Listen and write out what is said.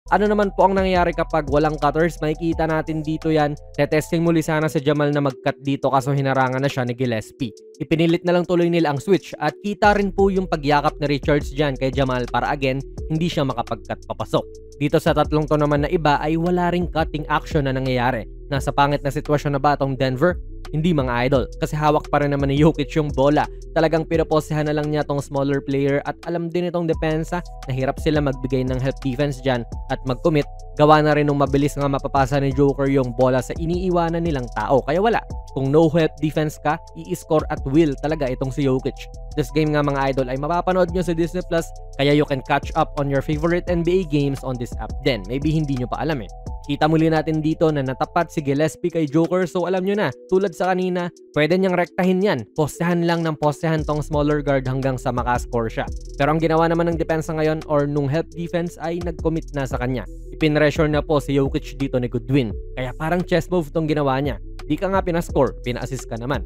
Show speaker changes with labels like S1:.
S1: Ano naman po ang nangyayari kapag walang cutters? Makikita natin dito yan. Tetesting muli sana si Jamal na mag-cut dito kaso hinarangan na siya ni Gillespie. Ipinilit na lang tuloy nila ang switch at kita rin po yung pagyakap ni Richards dyan kay Jamal para again, hindi siya makapag-cut papasok. Dito sa tatlong to naman na iba ay wala ring cutting action na nangyayari. Nasa pangit na sitwasyon na ba itong Denver? Hindi mga idol, kasi hawak pa rin naman ni Jokic yung bola. Talagang pinoposehan na lang niya tong smaller player at alam din itong depensa na hirap sila magbigay ng help defense dyan at mag-commit. Gawa na rin nung mabilis nga mapapasa ni Joker yung bola sa iniiwanan nilang tao. Kaya wala, kung no help defense ka, i-score at will talaga itong si Jokic. This game nga mga idol ay mapapanood nyo sa Disney Plus, kaya you can catch up on your favorite NBA games on this app din. Maybe hindi nyo pa alam eh. Kita muli natin dito na natapat si Gillespie kay Joker, so alam nyo na, tulad sa kanina, pwede niyang rektahin yan. Postehan lang ng postehan tong smaller guard hanggang sa makascore siya. Pero ang ginawa naman ng depensa ngayon or nung help defense ay nag-commit na sa kanya. Ipinressure na po si Jokic dito ni Goodwin, kaya parang chess move tong ginawa niya. Di ka nga pinascore, pina-assist ka naman.